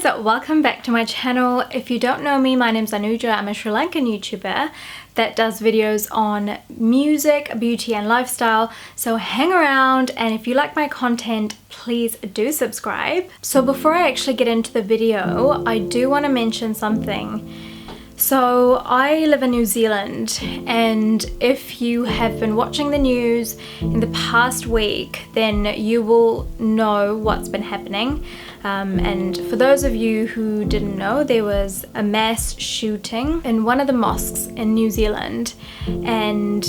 guys, welcome back to my channel. If you don't know me, my name's Anuja. I'm a Sri Lankan YouTuber that does videos on music, beauty and lifestyle. So hang around, and if you like my content, please do subscribe. So before I actually get into the video, I do want to mention something. So I live in New Zealand, and if you have been watching the news in the past week, then you will know what's been happening. And for those of you who didn't know, there was a mass shooting in one of the mosques in New Zealand, and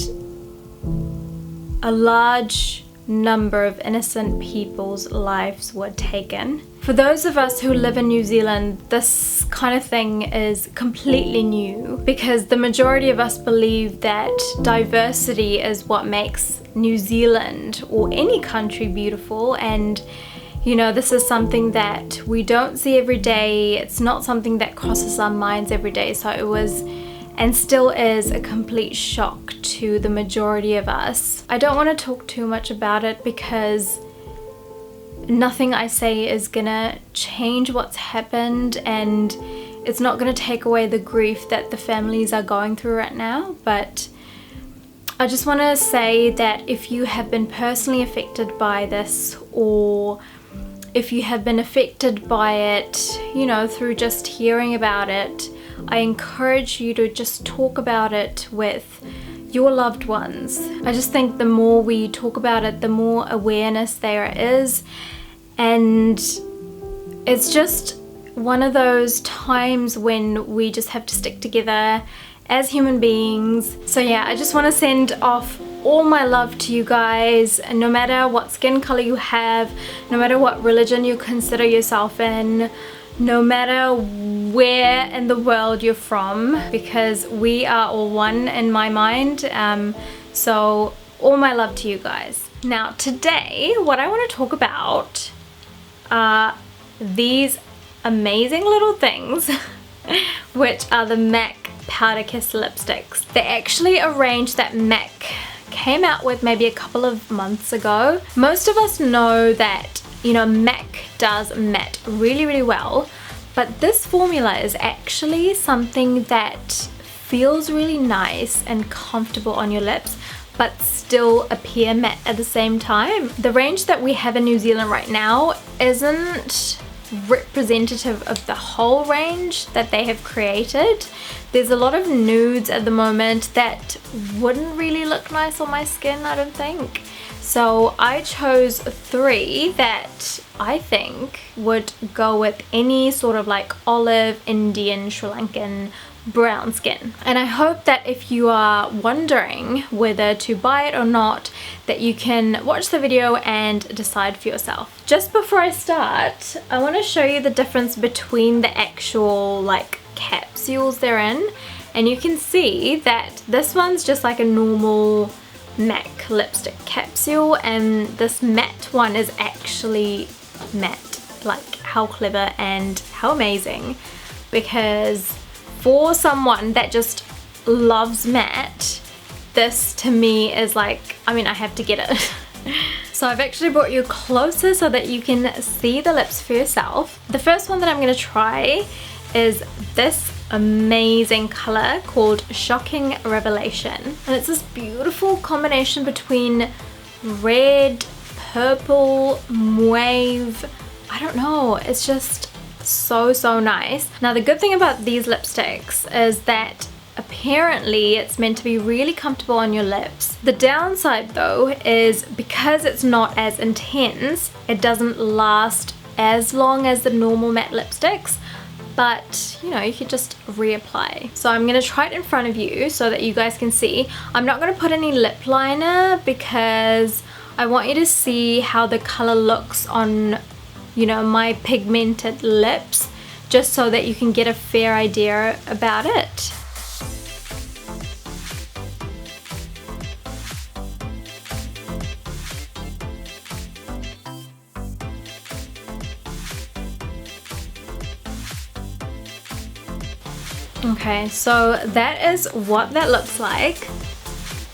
a large number of innocent people's lives were taken. For those of us who live in New Zealand, this kind of thing is completely new, because the majority of us believe that diversity is what makes New Zealand or any country beautiful, and you know, this is something that we don't see every day. It's not something that crosses our minds every day. So it was, and still is, a complete shock to the majority of us. I don't want to talk too much about it because nothing I say is gonna change what's happened, and it's not gonna take away the grief that the families are going through right now. But I just want to say that if you have been personally affected by this, or if you have been affected by it, you know, through just hearing about it, I encourage you to just talk about it with your loved ones. I just think the more we talk about it, the more awareness there is, and it's just one of those times when we just have to stick together as human beings. So yeah, I just want to send off all my love to you guys, and no matter what skin color you have, no matter what religion you consider yourself in, no matter where in the world you're from, because we are all one in my mind. So all my love to you guys. Now today, what I want to talk about are these amazing little things which are the MAC Powder Kiss lipsticks. They actually a range that MAC came out with maybe a couple of months ago. Most of us know that, you know, MAC does matte really well, but this formula is actually something that feels really nice and comfortable on your lips, but still appear matte at the same time. The range that we have in New Zealand right now isn't representative of the whole range that they have created. There's a lot of nudes at the moment that wouldn't really look nice on my skin, I don't think. So I chose 3 that I think would go with any sort of like olive, Indian, Sri Lankan, brown skin. And I hope that if you are wondering whether to buy it or not, that you can watch the video and decide for yourself. Just before I start, I want to show you the difference between the actual like capsules they're in, and you can see that this one's just like a normal MAC lipstick capsule, and this matte one is actually matte. Like, how clever and how amazing, because for someone that just loves matte, this to me is like, I mean, I have to get it. So I've actually brought you closer so that you can see the lips for yourself. The first one that I'm going to try is this amazing color called Shocking Revelation, and it's this beautiful combination between red, purple, mauve. I don't know, it's just so nice. Now the good thing about these lipsticks is that apparently it's meant to be really comfortable on your lips. The downside though is because it's not as intense, it doesn't last as long as the normal matte lipsticks, but you know, you could just reapply. So I'm gonna try it in front of you so that you guys can see. I'm not gonna put any lip liner because I want you to see how the color looks on, you know, my pigmented lips, just so that you can get a fair idea about it. Okay, so that is what that looks like.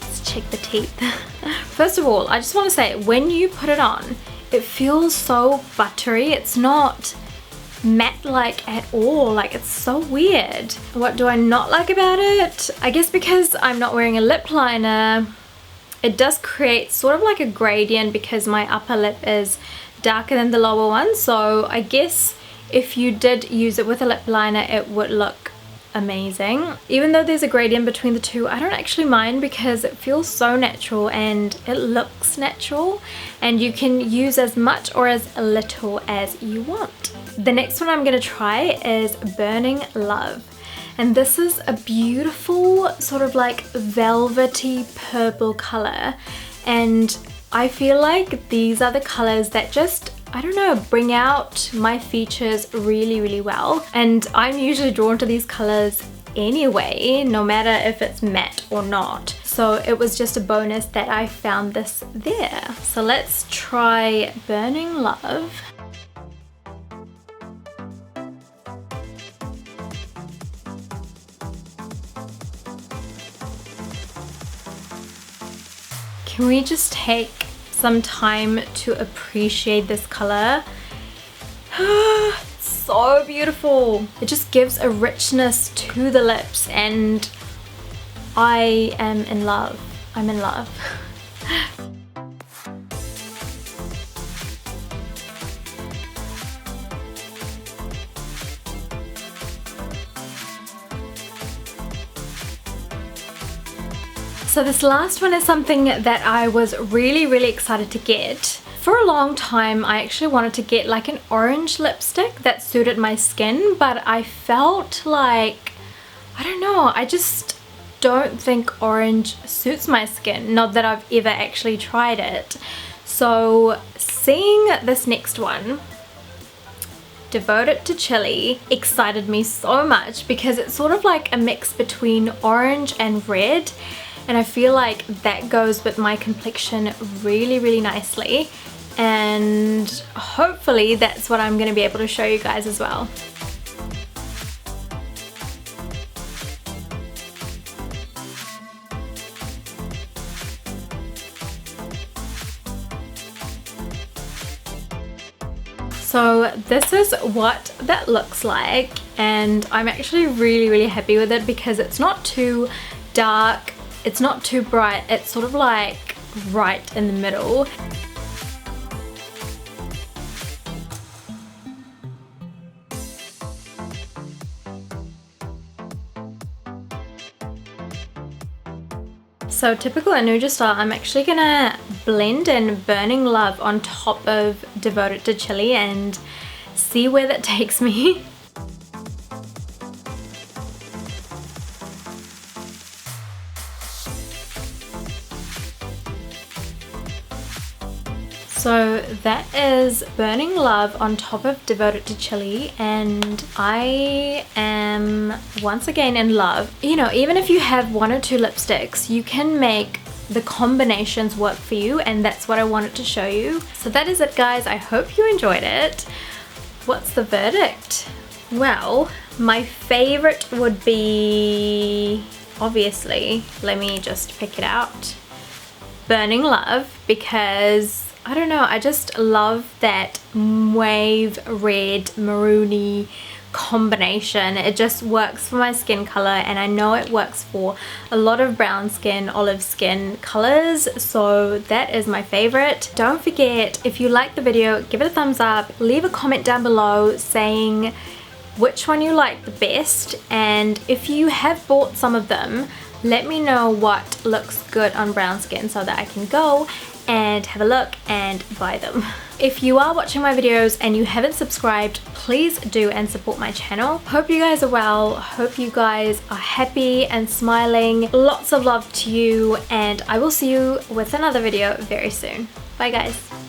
Let's check the teeth. First of all, I just want to say, when you put it on, it feels so buttery. It's not matte-like at all. Like, it's so weird. What do I not like about it? I guess because I'm not wearing a lip liner, it does create sort of like a gradient because my upper lip is darker than the lower one. So I guess if you did use it with a lip liner, it would look amazing. Even though there's a gradient between the two, I don't actually mind because it feels so natural and it looks natural, and you can use as much or as little as you want. The next one I'm gonna try is Burning Love. And this is a beautiful sort of like velvety purple color, and I feel like these are the colors that just, I don't know, bring out my features really, really well. And I'm usually drawn to these colors anyway, no matter if it's matte or not. So it was just a bonus that I found this there. So let's try Burning Love. Can we just take some time to appreciate this color? So beautiful. It just gives a richness to the lips, and I am in love. I'm in love. So this last one is something that I was really excited to get. For a long time, I actually wanted to get like an orange lipstick that suited my skin, but I felt like, I don't know, I just don't think orange suits my skin. Not that I've ever actually tried it. So seeing this next one, Devoted to Chili, excited me so much because it's sort of like a mix between orange and red. And I feel like that goes with my complexion really nicely, and hopefully that's what I'm going to be able to show you guys as well. So this is what that looks like, and I'm actually really happy with it because it's not too dark, it's not too bright, it's sort of like right in the middle. So typical Anuja style, I'm actually gonna blend in Burning Love on top of Devoted to Chili and see where that takes me. So that is Burning Love on top of Devoted to Chili, and I am once again in love. You know, even if you have one or two lipsticks, you can make the combinations work for you, and that's what I wanted to show you. So that is it, guys. I hope you enjoyed it. What's the verdict? Well, my favorite would be, obviously, let me just pick it out, Burning Love, because I don't know, I just love that mauve red maroony combination. It just works for my skin color, and I know it works for a lot of brown skin, olive skin colors, so that is my favorite. Don't forget, if you like the video, give it a thumbs up, leave a comment down below saying which one you like the best, and if you have bought some of them, let me know what looks good on brown skin so that I can go and have a look and buy them. If you are watching my videos and you haven't subscribed, please do and support my channel. Hope you guys are well, hope you guys are happy and smiling. Lots of love to you, and I will see you with another video very soon. Bye guys.